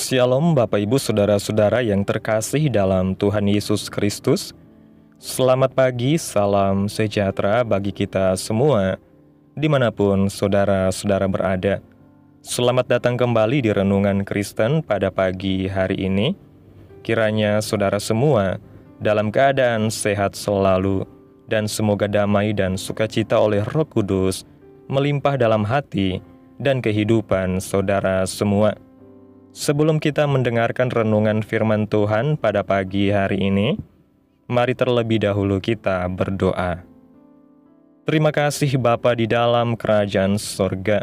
Shalom Bapak Ibu Saudara-saudara yang terkasih dalam Tuhan Yesus Kristus. Selamat pagi, salam sejahtera bagi kita semua, dimanapun saudara-saudara berada. Selamat datang kembali di Renungan Kristen pada pagi hari ini. Kiranya saudara semua dalam keadaan sehat selalu, dan semoga damai dan sukacita oleh Roh Kudus melimpah dalam hati dan kehidupan saudara semua. Sebelum kita mendengarkan renungan firman Tuhan pada pagi hari ini, mari terlebih dahulu kita berdoa. Terima kasih Bapa di dalam kerajaan sorga.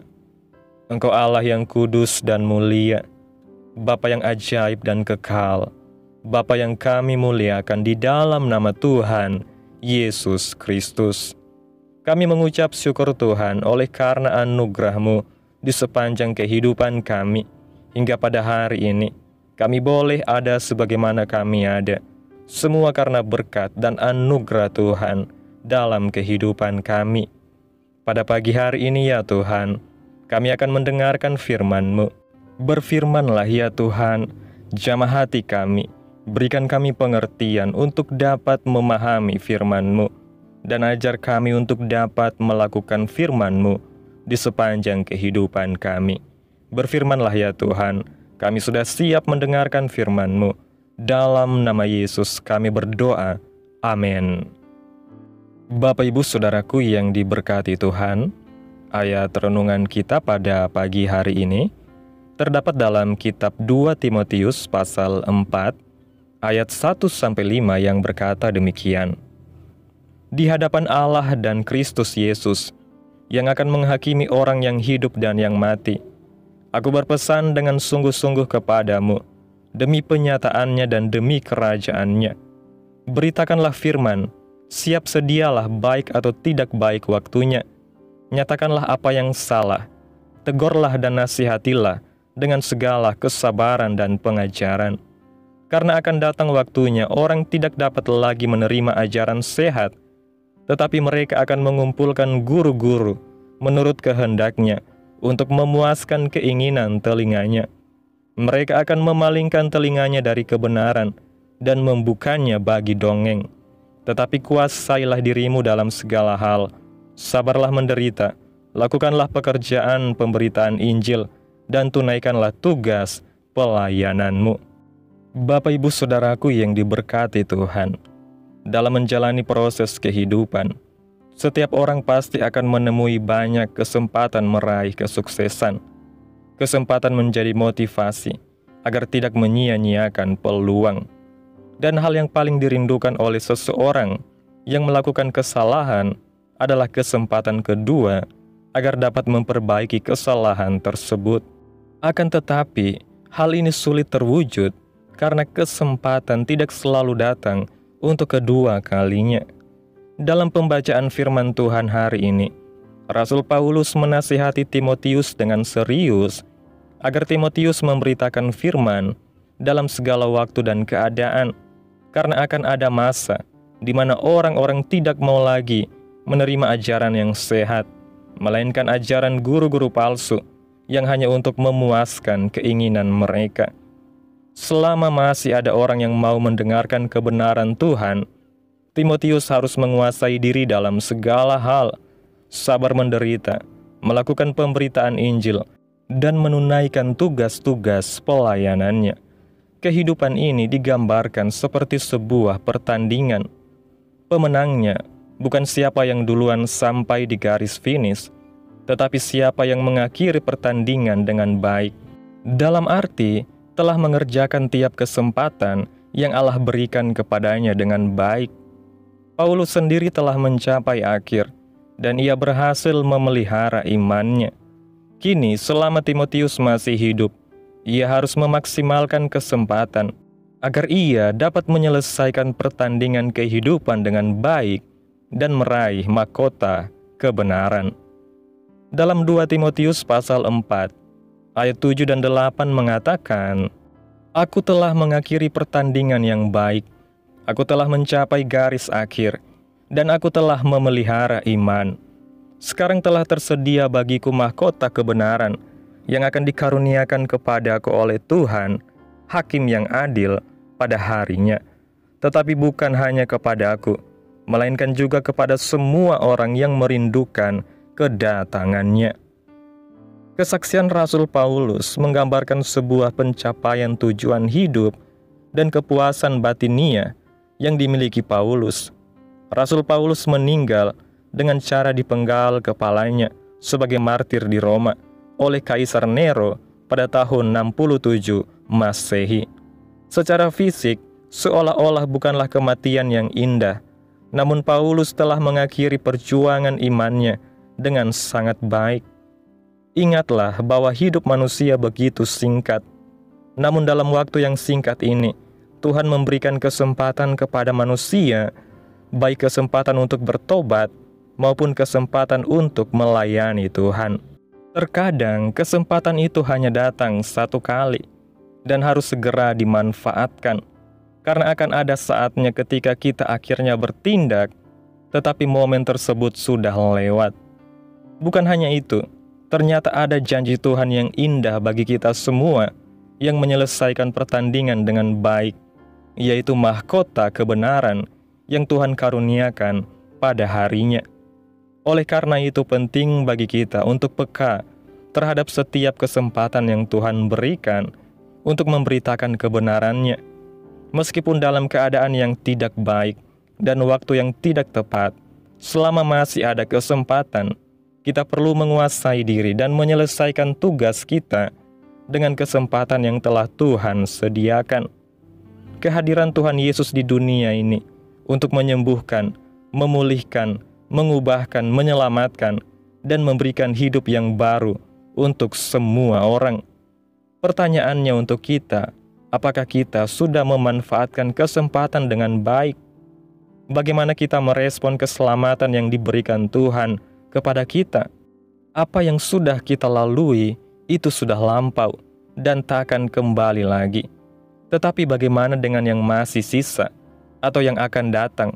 Engkau Allah yang kudus dan mulia, Bapa yang ajaib dan kekal, Bapa yang kami muliakan di dalam nama Tuhan Yesus Kristus. Kami mengucap syukur Tuhan oleh karena anugerah-Mu di sepanjang kehidupan kami. Hingga pada hari ini, kami boleh ada sebagaimana kami ada. Semua karena berkat dan anugerah Tuhan dalam kehidupan kami. Pada pagi hari ini ya Tuhan, kami akan mendengarkan firman-Mu. Berfirmanlah ya Tuhan, jamah hati kami. Berikan kami pengertian untuk dapat memahami firman-Mu. Dan ajar kami untuk dapat melakukan firman-Mu di sepanjang kehidupan kami. Berfirmanlah ya Tuhan, kami sudah siap mendengarkan firman-Mu. Dalam nama Yesus kami berdoa. Amin. Bapak Ibu Saudaraku yang diberkati Tuhan, ayat renungan kita pada pagi hari ini terdapat dalam kitab 2 Timotius pasal 4 ayat 1-5 yang berkata demikian. Di hadapan Allah dan Kristus Yesus yang akan menghakimi orang yang hidup dan yang mati, aku berpesan dengan sungguh-sungguh kepadamu, demi penyataannya dan demi kerajaannya. Beritakanlah firman, siap sedialah baik atau tidak baik waktunya. Nyatakanlah apa yang salah, tegurlah dan nasihatilah dengan segala kesabaran dan pengajaran. Karena akan datang waktunya orang tidak dapat lagi menerima ajaran sehat, tetapi mereka akan mengumpulkan guru-guru menurut kehendaknya, untuk memuaskan keinginan telinganya. Mereka akan memalingkan telinganya dari kebenaran dan membukanya bagi dongeng. Tetapi kuasailah dirimu dalam segala hal, sabarlah menderita, lakukanlah pekerjaan pemberitaan Injil, dan tunaikanlah tugas pelayananmu. Bapak Ibu Saudaraku yang diberkati Tuhan, dalam menjalani proses kehidupan, setiap orang pasti akan menemui banyak kesempatan meraih kesuksesan. Kesempatan menjadi motivasi agar tidak menyia-nyiakan peluang. Dan hal yang paling dirindukan oleh seseorang yang melakukan kesalahan adalah kesempatan kedua agar dapat memperbaiki kesalahan tersebut. Akan tetapi, hal ini sulit terwujud karena kesempatan tidak selalu datang untuk kedua kalinya. Dalam pembacaan firman Tuhan hari ini, Rasul Paulus menasihati Timotius dengan serius agar Timotius memberitakan firman dalam segala waktu dan keadaan, karena akan ada masa di mana orang-orang tidak mau lagi menerima ajaran yang sehat, melainkan ajaran guru-guru palsu yang hanya untuk memuaskan keinginan mereka. Selama masih ada orang yang mau mendengarkan kebenaran Tuhan, Timotius harus menguasai diri dalam segala hal, sabar menderita, melakukan pemberitaan Injil, dan menunaikan tugas-tugas pelayanannya. Kehidupan ini digambarkan seperti sebuah pertandingan. Pemenangnya bukan siapa yang duluan sampai di garis finish, tetapi siapa yang mengakhiri pertandingan dengan baik. Dalam arti, telah mengerjakan tiap kesempatan yang Allah berikan kepadanya dengan baik. Paulus sendiri telah mencapai akhir, dan ia berhasil memelihara imannya. Kini, selama Timotius masih hidup, ia harus memaksimalkan kesempatan, agar ia dapat menyelesaikan pertandingan kehidupan dengan baik, dan meraih mahkota kebenaran. Dalam 2 Timotius pasal 4, ayat 7 dan 8 mengatakan, "Aku telah mengakhiri pertandingan yang baik, aku telah mencapai garis akhir, dan aku telah memelihara iman. Sekarang telah tersedia bagiku mahkota kebenaran yang akan dikaruniakan kepadaku oleh Tuhan hakim yang adil pada harinya, tetapi bukan hanya kepada aku, melainkan juga kepada semua orang yang merindukan kedatangannya. Kesaksian Rasul Paulus menggambarkan sebuah pencapaian tujuan hidup dan kepuasan batinia yang dimiliki Paulus. Rasul Paulus meninggal dengan cara dipenggal kepalanya sebagai martir di Roma oleh Kaisar Nero pada tahun 67 Masehi. Secara fisik, seolah-olah bukanlah kematian yang indah, namun Paulus telah mengakhiri perjuangan imannya dengan sangat baik. Ingatlah bahwa hidup manusia begitu singkat. Namun dalam waktu yang singkat ini, Tuhan memberikan kesempatan kepada manusia, baik kesempatan untuk bertobat maupun kesempatan untuk melayani Tuhan. Terkadang kesempatan itu hanya datang satu kali dan harus segera dimanfaatkan, karena akan ada saatnya ketika kita akhirnya bertindak, tetapi momen tersebut sudah lewat. Bukan hanya itu, ternyata ada janji Tuhan yang indah bagi kita semua yang menyelesaikan pertandingan dengan baik, yaitu mahkota kebenaran yang Tuhan karuniakan pada harinya. Oleh karena itu penting bagi kita untuk peka terhadap setiap kesempatan yang Tuhan berikan untuk memberitakan kebenarannya. Meskipun dalam keadaan yang tidak baik dan waktu yang tidak tepat, selama masih ada kesempatan, kita perlu menguasai diri dan menyelesaikan tugas kita dengan kesempatan yang telah Tuhan sediakan. Kehadiran Tuhan Yesus di dunia ini untuk menyembuhkan, memulihkan, mengubahkan, menyelamatkan, dan memberikan hidup yang baru untuk semua orang. Pertanyaannya untuk kita, apakah kita sudah memanfaatkan kesempatan dengan baik? Bagaimana kita merespon keselamatan yang diberikan Tuhan kepada kita? Apa yang sudah kita lalui itu sudah lampau dan tak akan kembali lagi. Tetapi bagaimana dengan yang masih sisa atau yang akan datang?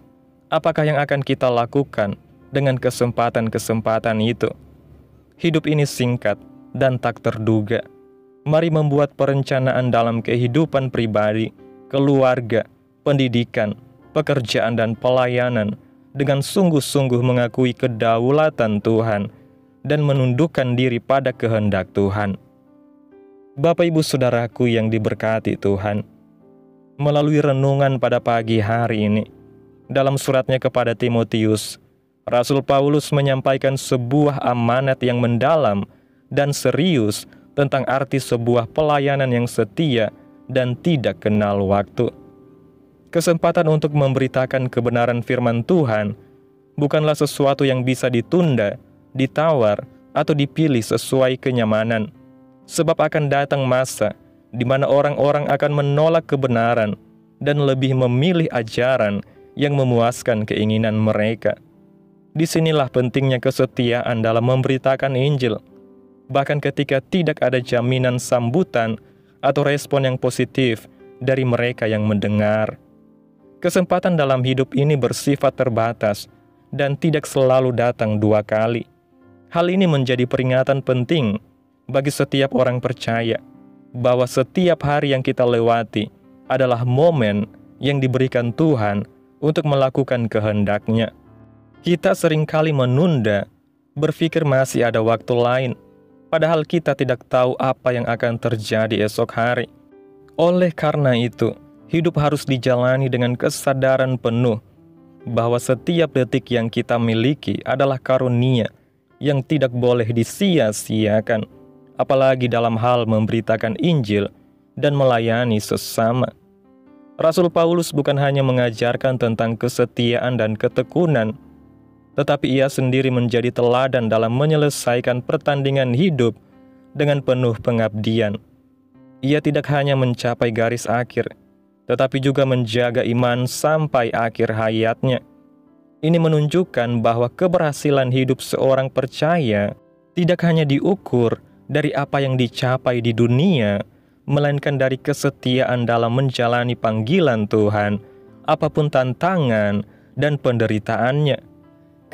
Apakah yang akan kita lakukan dengan kesempatan-kesempatan itu? Hidup ini singkat dan tak terduga. Mari membuat perencanaan dalam kehidupan pribadi, keluarga, pendidikan, pekerjaan dan pelayanan dengan sungguh-sungguh mengakui kedaulatan Tuhan dan menundukkan diri pada kehendak Tuhan. Bapak Ibu Saudaraku yang diberkati Tuhan, melalui renungan pada pagi hari ini, dalam suratnya kepada Timotius, Rasul Paulus menyampaikan sebuah amanat yang mendalam dan serius tentang arti sebuah pelayanan yang setia dan tidak kenal waktu. Kesempatan untuk memberitakan kebenaran firman Tuhan bukanlah sesuatu yang bisa ditunda, ditawar, atau dipilih sesuai kenyamanan. Sebab akan datang masa di mana orang-orang akan menolak kebenaran dan lebih memilih ajaran yang memuaskan keinginan mereka. Disinilah pentingnya kesetiaan dalam memberitakan Injil, bahkan ketika tidak ada jaminan sambutan atau respon yang positif dari mereka yang mendengar. Kesempatan dalam hidup ini bersifat terbatas dan tidak selalu datang dua kali. Hal ini menjadi peringatan penting bagi setiap orang percaya bahwa setiap hari yang kita lewati adalah momen yang diberikan Tuhan untuk melakukan kehendak-Nya. Kita seringkali menunda, berpikir masih ada waktu lain, padahal kita tidak tahu apa yang akan terjadi esok hari. Oleh karena itu, hidup harus dijalani dengan kesadaran penuh bahwa setiap detik yang kita miliki adalah karunia yang tidak boleh disia-siakan, apalagi dalam hal memberitakan Injil dan melayani sesama. Rasul Paulus bukan hanya mengajarkan tentang kesetiaan dan ketekunan, tetapi ia sendiri menjadi teladan dalam menyelesaikan pertandingan hidup dengan penuh pengabdian. Ia tidak hanya mencapai garis akhir, tetapi juga menjaga iman sampai akhir hayatnya. Ini menunjukkan bahwa keberhasilan hidup seorang percaya tidak hanya diukur dari apa yang dicapai di dunia, melainkan dari kesetiaan dalam menjalani panggilan Tuhan, apapun tantangan dan penderitaannya.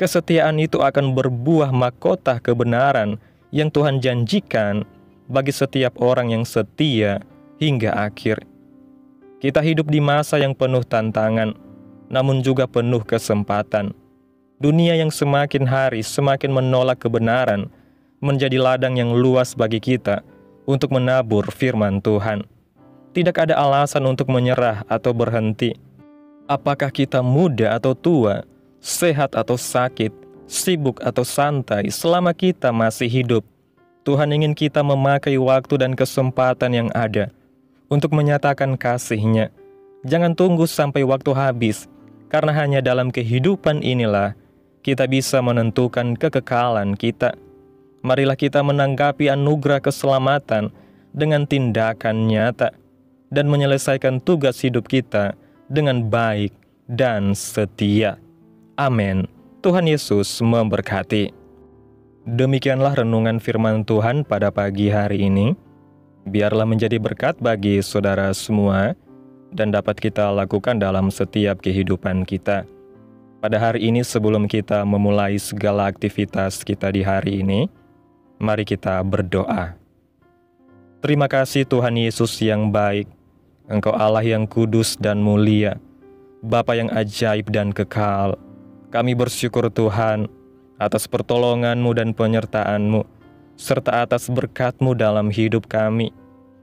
Kesetiaan itu akan berbuah mahkota kebenaran yang Tuhan janjikan bagi setiap orang yang setia hingga akhir. Kita hidup di masa yang penuh tantangan, namun juga penuh kesempatan. Dunia yang semakin hari semakin menolak kebenaran menjadi ladang yang luas bagi kita untuk menabur firman Tuhan. Tidak ada alasan untuk menyerah atau berhenti. Apakah kita muda atau tua, sehat atau sakit, sibuk atau santai, selama kita masih hidup, Tuhan ingin kita memakai waktu dan kesempatan yang ada untuk menyatakan kasih-Nya. Jangan tunggu sampai waktu habis, karena hanya dalam kehidupan inilah kita bisa menentukan kekekalan kita. Marilah kita menanggapi anugerah keselamatan dengan tindakan nyata dan menyelesaikan tugas hidup kita dengan baik dan setia. Amin. Tuhan Yesus memberkati. Demikianlah renungan firman Tuhan pada pagi hari ini. Biarlah menjadi berkat bagi saudara semua dan dapat kita lakukan dalam setiap kehidupan kita. Pada hari ini sebelum kita memulai segala aktivitas kita di hari ini, mari kita berdoa. Terima kasih Tuhan Yesus yang baik, Engkau Allah yang kudus dan mulia, Bapa yang ajaib dan kekal. Kami bersyukur Tuhan atas pertolongan-Mu dan penyertaan-Mu, serta atas berkat-Mu dalam hidup kami.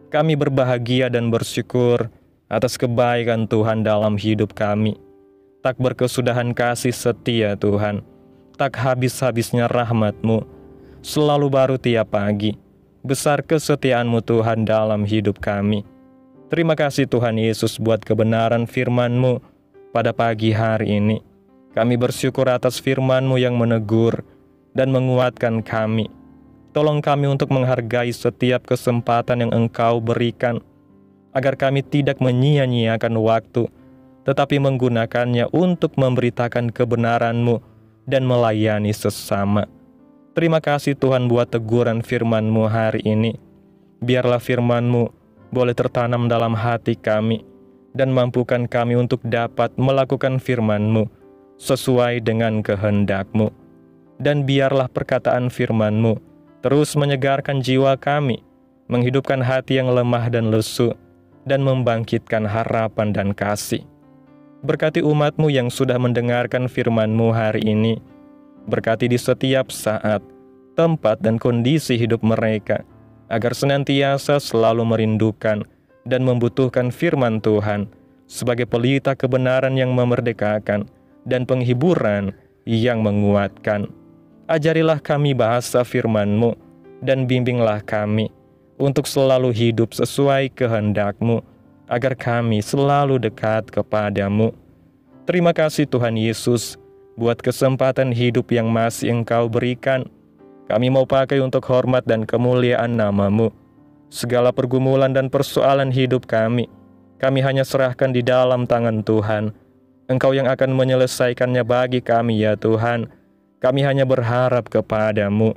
Kami berbahagia dan bersyukur atas kebaikan Tuhan dalam hidup kami. Tak berkesudahan kasih setia Tuhan, tak habis-habisnya rahmat-Mu, selalu baru tiap pagi. Besar kesetiaan-Mu Tuhan dalam hidup kami. Terima kasih Tuhan Yesus buat kebenaran firman-Mu pada pagi hari ini. Kami bersyukur atas firman-Mu yang menegur dan menguatkan kami. Tolong kami untuk menghargai setiap kesempatan yang Engkau berikan, agar kami tidak menyia-nyiakan waktu, tetapi menggunakannya untuk memberitakan kebenaran-Mu dan melayani sesama. Terima kasih Tuhan buat teguran firman-Mu hari ini. Biarlah firman-Mu boleh tertanam dalam hati kami, dan mampukan kami untuk dapat melakukan firman-Mu sesuai dengan kehendak-Mu. Dan biarlah perkataan firman-Mu terus menyegarkan jiwa kami, menghidupkan hati yang lemah dan lesu, dan membangkitkan harapan dan kasih. Berkati umat-Mu yang sudah mendengarkan firman-Mu hari ini. Berkati di setiap saat, tempat, dan kondisi hidup mereka, agar senantiasa selalu merindukan dan membutuhkan firman Tuhan sebagai pelita kebenaran yang memerdekakan dan penghiburan yang menguatkan. Ajarilah kami bahasa firman-Mu dan bimbinglah kami untuk selalu hidup sesuai kehendak-Mu, agar kami selalu dekat kepadamu. Terima kasih Tuhan Yesus buat kesempatan hidup yang masih Engkau berikan. Kami mau pakai untuk hormat dan kemuliaan nama-Mu. Segala pergumulan dan persoalan hidup kami hanya serahkan di dalam tangan Tuhan. Engkau yang akan menyelesaikannya bagi kami ya Tuhan. Kami hanya berharap kepadamu.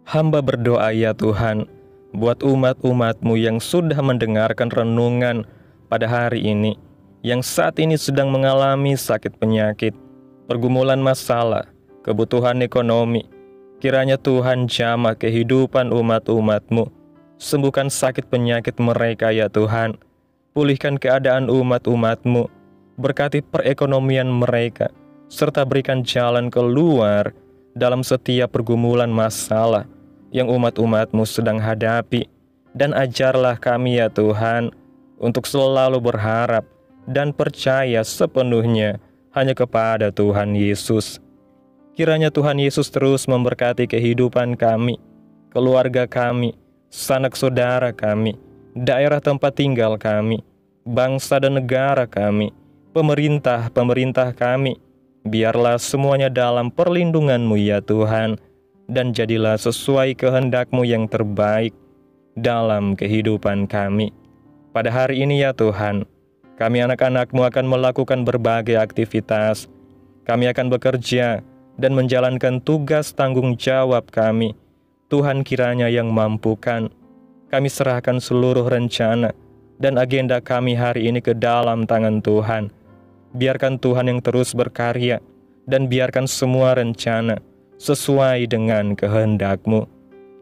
Hamba berdoa ya Tuhan, buat umat-umat-Mu yang sudah mendengarkan renungan pada hari ini, yang saat ini sedang mengalami sakit penyakit, pergumulan masalah, kebutuhan ekonomi. Kiranya Tuhan jamah kehidupan umat-umat-Mu. Sembuhkan sakit penyakit mereka ya Tuhan. Pulihkan keadaan umat-umat-Mu. Berkati perekonomian mereka, serta berikan jalan keluar dalam setiap pergumulan masalah yang umat-umat-Mu sedang hadapi. Dan ajarlah kami ya Tuhan, untuk selalu berharap dan percaya sepenuhnya hanya kepada Tuhan Yesus. Kiranya Tuhan Yesus terus memberkati kehidupan kami, keluarga kami, sanak saudara kami, daerah tempat tinggal kami, bangsa dan negara kami, pemerintah kami. Biarlah semuanya dalam perlindungan-Mu ya Tuhan, dan jadilah sesuai kehendak-Mu yang terbaik dalam kehidupan kami. Pada hari ini ya Tuhan, kami anak-anak-Mu akan melakukan berbagai aktivitas. Kami akan bekerja dan menjalankan tugas tanggung jawab kami. Tuhan kiranya yang mampukan. Kami serahkan seluruh rencana dan agenda kami hari ini ke dalam tangan Tuhan. Biarkan Tuhan yang terus berkarya, dan biarkan semua rencana sesuai dengan kehendak-Mu.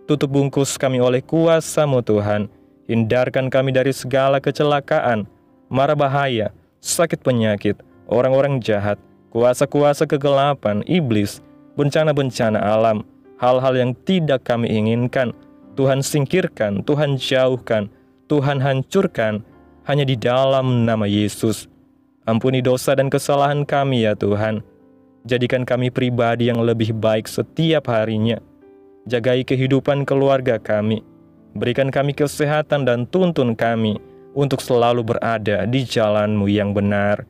Tutup bungkus kami oleh kuasa-Mu Tuhan. Hindarkan kami dari segala kecelakaan, mara bahaya, sakit penyakit, orang-orang jahat, kuasa-kuasa kegelapan, iblis, bencana-bencana alam, hal-hal yang tidak kami inginkan, Tuhan singkirkan, Tuhan jauhkan, Tuhan hancurkan, hanya di dalam nama Yesus. Ampuni dosa dan kesalahan kami ya Tuhan. Jadikan kami pribadi yang lebih baik setiap harinya. Jagai kehidupan keluarga kami. Berikan kami kesehatan dan tuntun kami untuk selalu berada di jalan-Mu yang benar.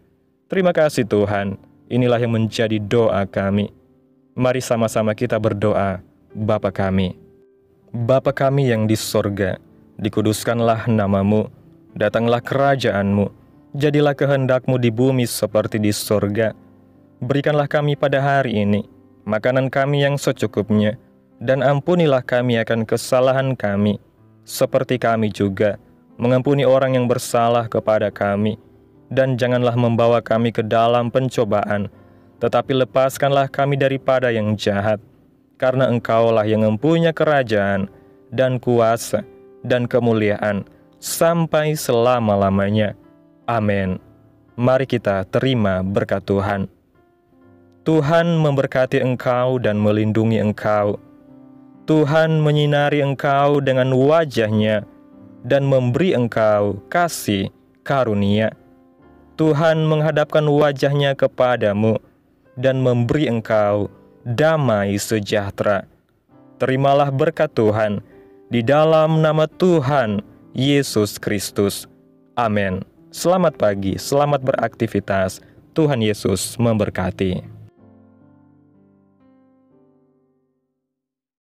Terima kasih Tuhan. Inilah yang menjadi doa kami. Mari sama-sama kita berdoa. Bapa kami. Bapa kami yang di sorga, dikuduskanlah nama-Mu. Datanglah kerajaan-Mu. Jadilah kehendak-Mu di bumi seperti di sorga. Berikanlah kami pada hari ini makanan kami yang secukupnya, dan ampunilah kami akan kesalahan kami, seperti kami juga mengampuni orang yang bersalah kepada kami. Dan janganlah membawa kami ke dalam pencobaan, tetapi lepaskanlah kami daripada yang jahat. Karena Engkaulah yang mempunyai kerajaan, dan kuasa, dan kemuliaan, sampai selama-lamanya. Amin. Mari kita terima berkat Tuhan. Tuhan memberkati engkau dan melindungi engkau. Tuhan menyinari engkau dengan wajah-Nya dan memberi engkau kasih karunia. Tuhan menghadapkan wajah-Nya kepadamu dan memberi engkau damai sejahtera. Terimalah berkat Tuhan di dalam nama Tuhan Yesus Kristus. Amin. Selamat pagi, selamat beraktivitas. Tuhan Yesus memberkati.